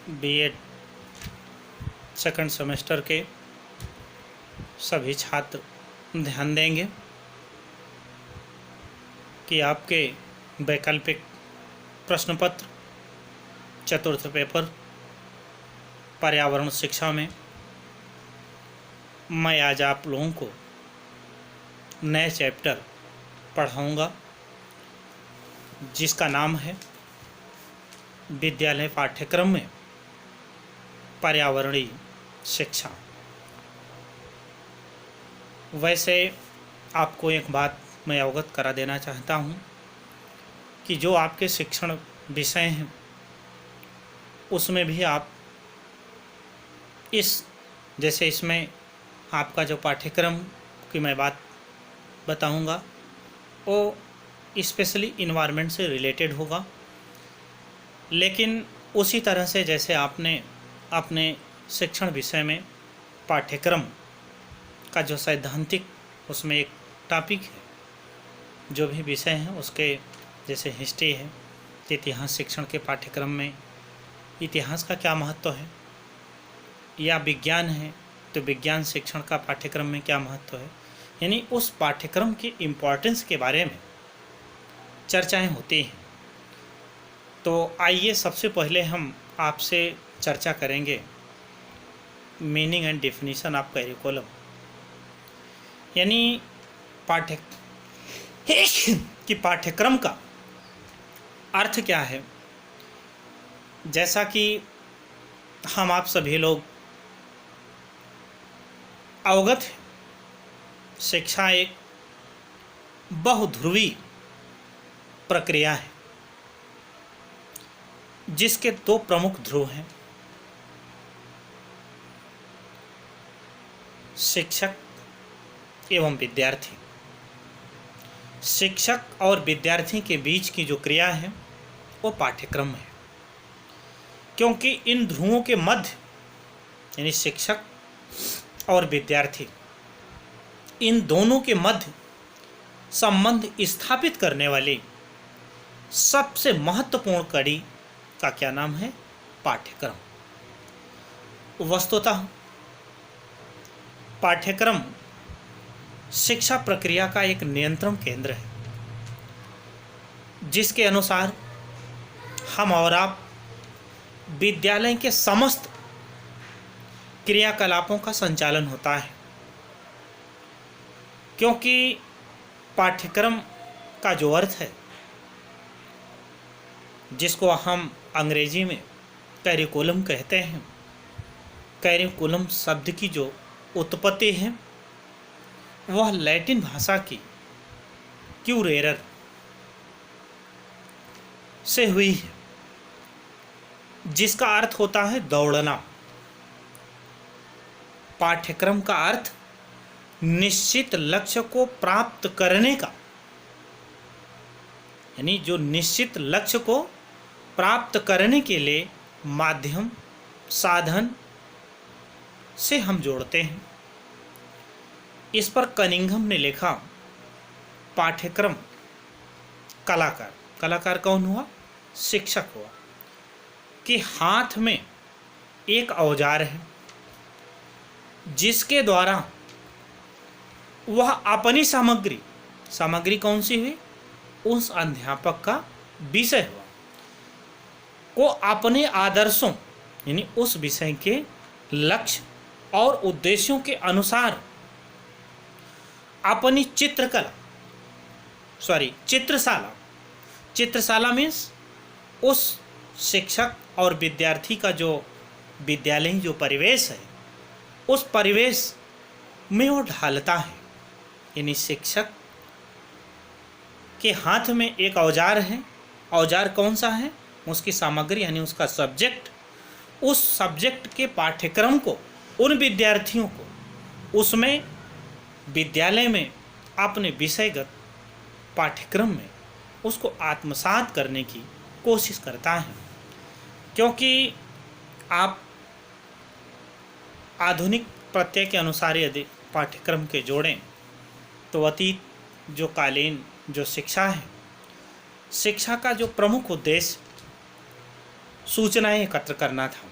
BEd second semester के सभी छात्र ध्यान देंगे कि आपके वैकल्पिक प्रश्न पत्र चतुर्थ पेपर पर्यावरण शिक्षा में मैं आज आप लोगों को नए चैप्टर पढ़ाऊंगा जिसका नाम है विद्यालय पाठ्यक्रम में पर्यावरणीय शिक्षा। वैसे आपको एक बात मैं अवगत करा देना चाहता हूँ कि जो आपके शिक्षण विषय हैं उसमें भी आप जैसे इसमें आपका जो पाठ्यक्रम की मैं बात बताऊंगा वो स्पेशली इन्वायरमेंट से रिलेटेड होगा, लेकिन उसी तरह से जैसे आपने अपने शिक्षण विषय में पाठ्यक्रम का जो सैद्धांतिक उसमें एक टॉपिक है, जो भी विषय हैं उसके जैसे हिस्ट्री है, इतिहास शिक्षण के पाठ्यक्रम में इतिहास का क्या महत्व है, या विज्ञान है तो विज्ञान शिक्षण का पाठ्यक्रम में क्या महत्व है, यानी उस पाठ्यक्रम की इम्पोर्टेंस के बारे में चर्चाएं होती हैं। तो आइए सबसे पहले हम आपसे चर्चा करेंगे meaning and definition of curriculum, यानी पाठ्यक्रम का अर्थ क्या है। जैसा कि हम आप सभी लोग अवगत हैं, शिक्षा एक बहुध्रुवी प्रक्रिया है जिसके दो प्रमुख ध्रुव हैं, शिक्षक एवं विद्यार्थी। शिक्षक और विद्यार्थी के बीच की जो क्रिया है वो पाठ्यक्रम है, क्योंकि इन ध्रुवों के मध्य यानी शिक्षक और विद्यार्थी इन दोनों के मध्य संबंध स्थापित करने वाली सबसे महत्वपूर्ण कड़ी का क्या नाम है, पाठ्यक्रम। वस्तुतः पाठ्यक्रम शिक्षा प्रक्रिया का एक नियंत्रण केंद्र है जिसके अनुसार हम और आप विद्यालय के समस्त क्रियाकलापों का संचालन होता है, क्योंकि पाठ्यक्रम का जो अर्थ है जिसको हम अंग्रेजी में करिकुलम कहते हैं, करिकुलम शब्द की जो उत्पत्ति है वह लैटिन भाषा की क्यूरेरर से हुई है, जिसका अर्थ होता है दौड़ना। पाठ्यक्रम का अर्थ निश्चित लक्ष्य को प्राप्त करने का, यानी जो निश्चित लक्ष्य को प्राप्त करने के लिए माध्यम साधन से हम जोड़ते हैं। इस पर कनिंघम ने लिखा, पाठ्यक्रम कलाकार, कलाकार कौन हुआ, शिक्षक हुआ, कि हाथ में एक औजार है जिसके द्वारा वह अपनी सामग्री कौन सी हुई, उस अध्यापक का विषय हुआ को अपने आदर्शों यानी उस विषय के लक्ष्य और उद्देश्यों के अनुसार अपनी चित्रशाला मीन्स उस शिक्षक और विद्यार्थी का जो विद्यालयी जो परिवेश है उस परिवेश में वो ढालता है। यानी शिक्षक के हाथ में एक औजार है, औजार कौन सा है, उसकी सामग्री यानी उसका सब्जेक्ट, उस सब्जेक्ट के पाठ्यक्रम को उन विद्यार्थियों को उसमें विद्यालय में अपने विषयगत पाठ्यक्रम में उसको आत्मसात करने की कोशिश करता है। क्योंकि आप आधुनिक प्रत्यय के अनुसार यदि पाठ्यक्रम के जोड़ें तो अतीत जो कालीन जो शिक्षा है, शिक्षा का जो प्रमुख उद्देश्य सूचनाएं एकत्र करना था,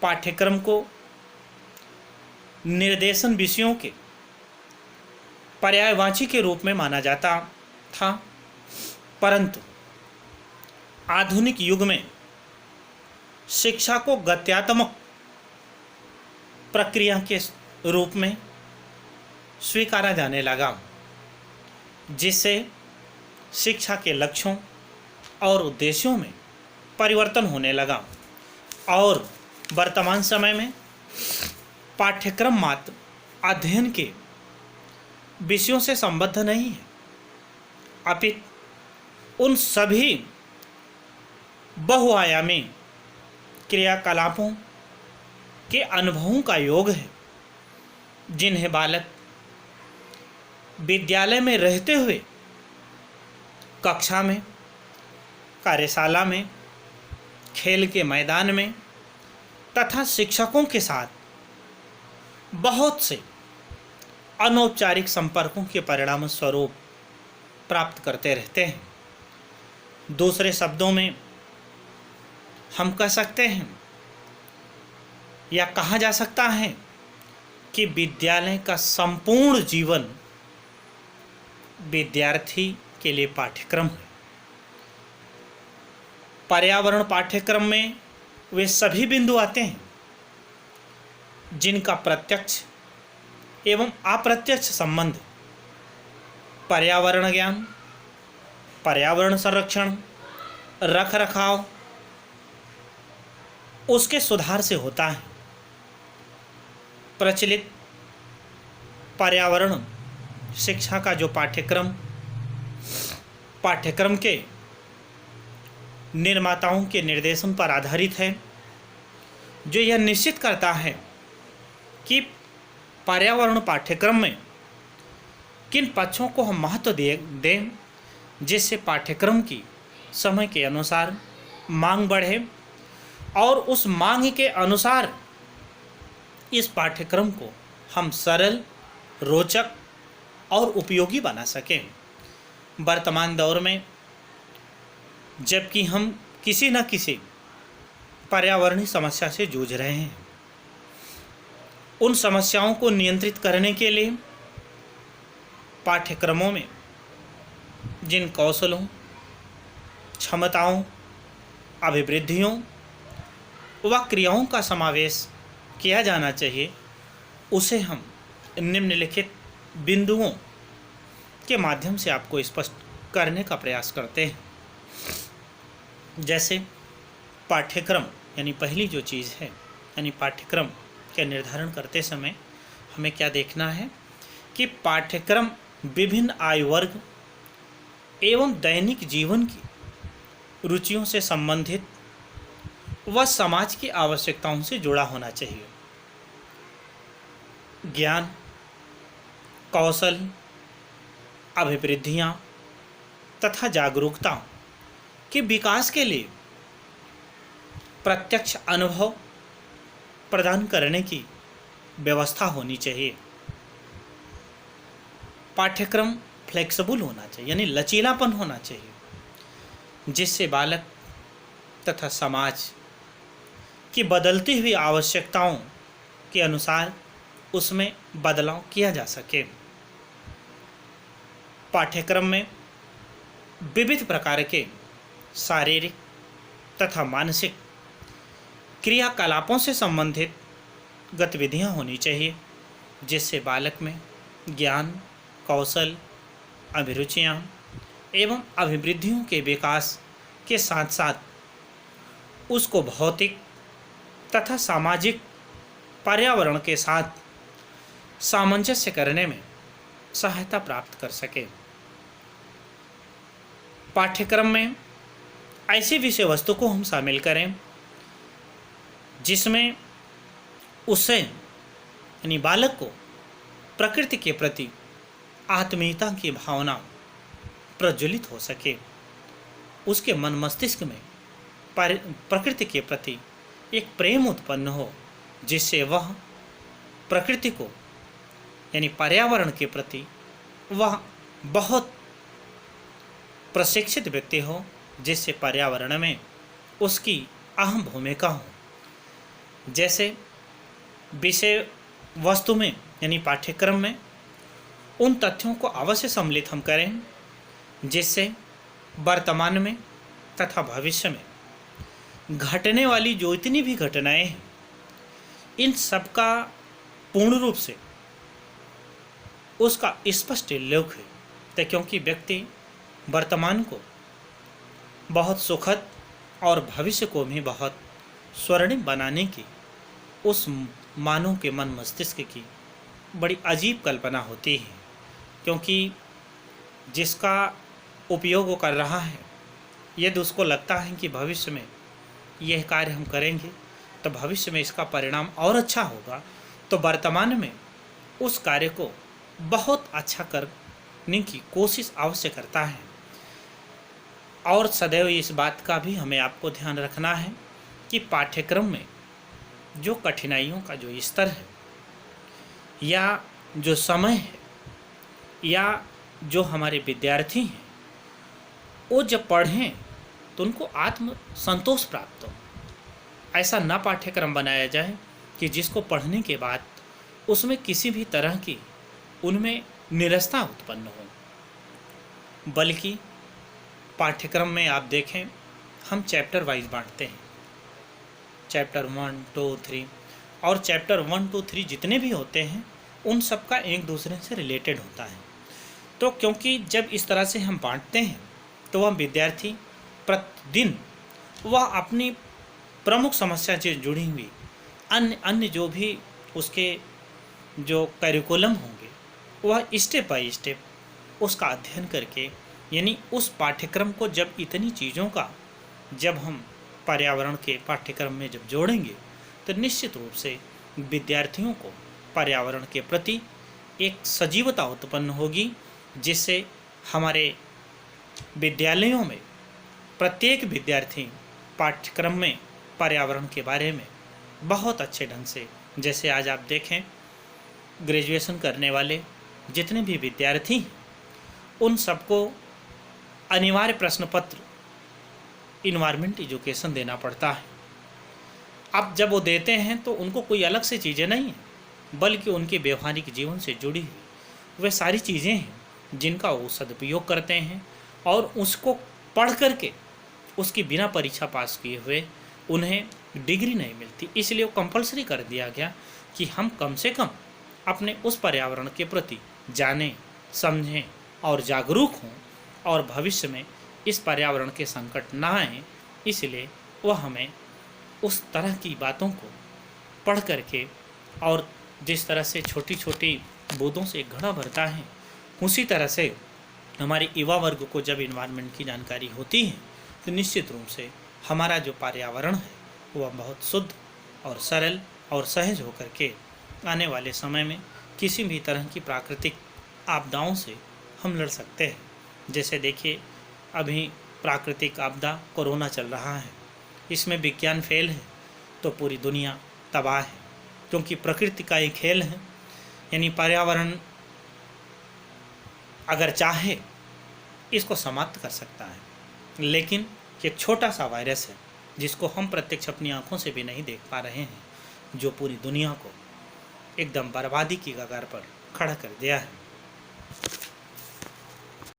पाठ्यक्रम को निर्देशन विषयों के पर्यायवाची के रूप में माना जाता था, परंतु आधुनिक युग में शिक्षा को गत्यात्मक प्रक्रिया के रूप में स्वीकारा जाने लगा, जिससे शिक्षा के लक्ष्यों और उद्देश्यों में परिवर्तन होने लगा और वर्तमान समय में पाठ्यक्रम मात्र अध्ययन के विषयों से संबद्ध नहीं है, अपितु उन सभी बहुआयामी क्रियाकलापों के अनुभवों का योग है जिन्हें बालक विद्यालय में रहते हुए कक्षा में, कार्यशाला में, खेल के मैदान में तथा शिक्षकों के साथ बहुत से अनौपचारिक संपर्कों के परिणाम स्वरूप प्राप्त करते रहते हैं। दूसरे शब्दों में हम कह सकते हैं या कहा जा सकता है कि विद्यालय का संपूर्ण जीवन विद्यार्थी के लिए पाठ्यक्रम है। पर्यावरण पाठ्यक्रम में वे सभी बिंदु आते हैं जिनका प्रत्यक्ष एवं अप्रत्यक्ष संबंध पर्यावरण ज्ञान, पर्यावरण संरक्षण, रख रखाव, उसके सुधार से होता है। प्रचलित पर्यावरण शिक्षा का जो पाठ्यक्रम के निर्माताओं के निर्देशन पर आधारित है, जो यह निश्चित करता है कि पर्यावरण पाठ्यक्रम में किन पक्षों को हम महत्व दें जिससे पाठ्यक्रम की समय के अनुसार मांग बढ़े और उस मांग के अनुसार इस पाठ्यक्रम को हम सरल, रोचक और उपयोगी बना सकें। वर्तमान दौर में जबकि हम किसी न किसी पर्यावरणीय समस्या से जूझ रहे हैं, उन समस्याओं को नियंत्रित करने के लिए पाठ्यक्रमों में जिन कौशलों, क्षमताओं, अभिवृद्धियों व क्रियाओं का समावेश किया जाना चाहिए, उसे हम निम्नलिखित बिंदुओं के माध्यम से आपको स्पष्ट करने का प्रयास करते हैं। जैसे पाठ्यक्रम यानी पहली जो चीज़ है, यानी पाठ्यक्रम के निर्धारण करते समय हमें क्या देखना है कि पाठ्यक्रम विभिन्न आयु वर्ग एवं दैनिक जीवन की रुचियों से संबंधित व समाज की आवश्यकताओं से जुड़ा होना चाहिए। ज्ञान, कौशल, अभिवृद्धियाँ तथा जागरूकता के विकास के लिए प्रत्यक्ष अनुभव प्रदान करने की व्यवस्था होनी चाहिए। पाठ्यक्रम फ्लेक्सिबल होना चाहिए, यानी लचीलापन होना चाहिए, जिससे बालक तथा समाज की बदलती हुई आवश्यकताओं के अनुसार उसमें बदलाव किया जा सके। पाठ्यक्रम में विविध प्रकार के शारीरिक तथा मानसिक क्रियाकलापों से संबंधित गतिविधियां होनी चाहिए, जिससे बालक में ज्ञान, कौशल, अभिरुचियां एवं अभिवृद्धियों के विकास के साथ साथ उसको भौतिक तथा सामाजिक पर्यावरण के साथ सामंजस्य करने में सहायता प्राप्त कर सके। पाठ्यक्रम में ऐसी विषय वस्तु को हम शामिल करें जिसमें उससे यानी बालक को प्रकृति के प्रति आत्मीयता की भावना प्रज्वलित हो सके, उसके मन मस्तिष्क में प्रकृति के प्रति एक प्रेम उत्पन्न हो, जिससे वह प्रकृति को यानी पर्यावरण के प्रति वह बहुत प्रशिक्षित व्यक्ति हो, जिससे पर्यावरण में उसकी अहम भूमिका हो। जैसे विषय वस्तु में यानी पाठ्यक्रम में उन तथ्यों को अवश्य सम्मिलित हम करें जिससे वर्तमान में तथा भविष्य में घटने वाली जो इतनी भी घटनाएं हैं इन सब का पूर्ण रूप से उसका स्पष्ट उल्लेख है। तो क्योंकि व्यक्ति वर्तमान को बहुत सुखद और भविष्य को भी बहुत स्वर्णिम बनाने की उस मानव के मन मस्तिष्क की बड़ी अजीब कल्पना होती है, क्योंकि जिसका उपयोग वो कर रहा है यदि उसको लगता है कि भविष्य में यह कार्य हम करेंगे तो भविष्य में इसका परिणाम और अच्छा होगा, तो वर्तमान में उस कार्य को बहुत अच्छा करने की कोशिश अवश्य करता है। और सदैव इस बात का भी हमें आपको ध्यान रखना है कि पाठ्यक्रम में जो कठिनाइयों का जो स्तर है या जो समय है या जो हमारे विद्यार्थी हैं वो जब पढ़ें तो उनको आत्म संतोष प्राप्त हो। ऐसा ना पाठ्यक्रम बनाया जाए कि जिसको पढ़ने के बाद उसमें किसी भी तरह की उनमें निरस्ता उत्पन्न हो, बल्कि पाठ्यक्रम में आप देखें हम चैप्टर वाइज बांटते हैं, चैप्टर 1, 2, 3 और चैप्टर 1, 2, 3 जितने भी होते हैं उन सब का एक दूसरे से रिलेटेड होता है। तो क्योंकि जब इस तरह से हम बांटते हैं तो वह विद्यार्थी प्रतिदिन वह अपनी प्रमुख समस्या से जुड़ी हुई अन्य जो भी उसके जो करिकुलम होंगे वह स्टेप बाय स्टेप उसका अध्ययन करके, यानी उस पाठ्यक्रम को जब इतनी चीज़ों का जब हम पर्यावरण के पाठ्यक्रम में जब जोड़ेंगे तो निश्चित रूप से विद्यार्थियों को पर्यावरण के प्रति एक सजीवता उत्पन्न होगी, जिससे हमारे विद्यालयों में प्रत्येक विद्यार्थी पाठ्यक्रम में पर्यावरण के बारे में बहुत अच्छे ढंग से, जैसे आज आप देखें ग्रेजुएशन करने वाले जितने भी विद्यार्थी हैं उन सबको अनिवार्य प्रश्न पत्र इन्वायरमेंट एजुकेशन देना पड़ता है। अब जब वो देते हैं तो उनको कोई अलग से चीज़ें नहीं हैं, बल्कि उनके व्यवहारिक जीवन से जुड़ी हुई वे सारी चीज़ें हैं जिनका वो सदुपयोग करते हैं और उसको पढ़ करके उसकी बिना परीक्षा पास किए हुए उन्हें डिग्री नहीं मिलती। इसलिए वो कंपलसरी कर दिया गया कि हम कम से कम अपने उस पर्यावरण के प्रति जानें, समझें और जागरूक हों और भविष्य में इस पर्यावरण के संकट ना आए। इसलिए वह हमें उस तरह की बातों को पढ़ करके और जिस तरह से छोटी छोटी बूंदों से घड़ा भरता है उसी तरह से हमारे युवा वर्ग को जब इन्वायरमेंट की जानकारी होती है तो निश्चित रूप से हमारा जो पर्यावरण है वह बहुत शुद्ध और सरल और सहज होकर के आने वाले समय में किसी भी तरह की प्राकृतिक आपदाओं से हम लड़ सकते हैं। जैसे देखिए अभी प्राकृतिक आपदा कोरोना चल रहा है, इसमें विज्ञान फेल है तो पूरी दुनिया तबाह है, क्योंकि प्रकृति का एक खेल है। यानी पर्यावरण अगर चाहे इसको समाप्त कर सकता है, लेकिन एक छोटा सा वायरस है जिसको हम प्रत्यक्ष अपनी आंखों से भी नहीं देख पा रहे हैं, जो पूरी दुनिया को एकदम बर्बादी की कगार पर खड़ा कर दिया है।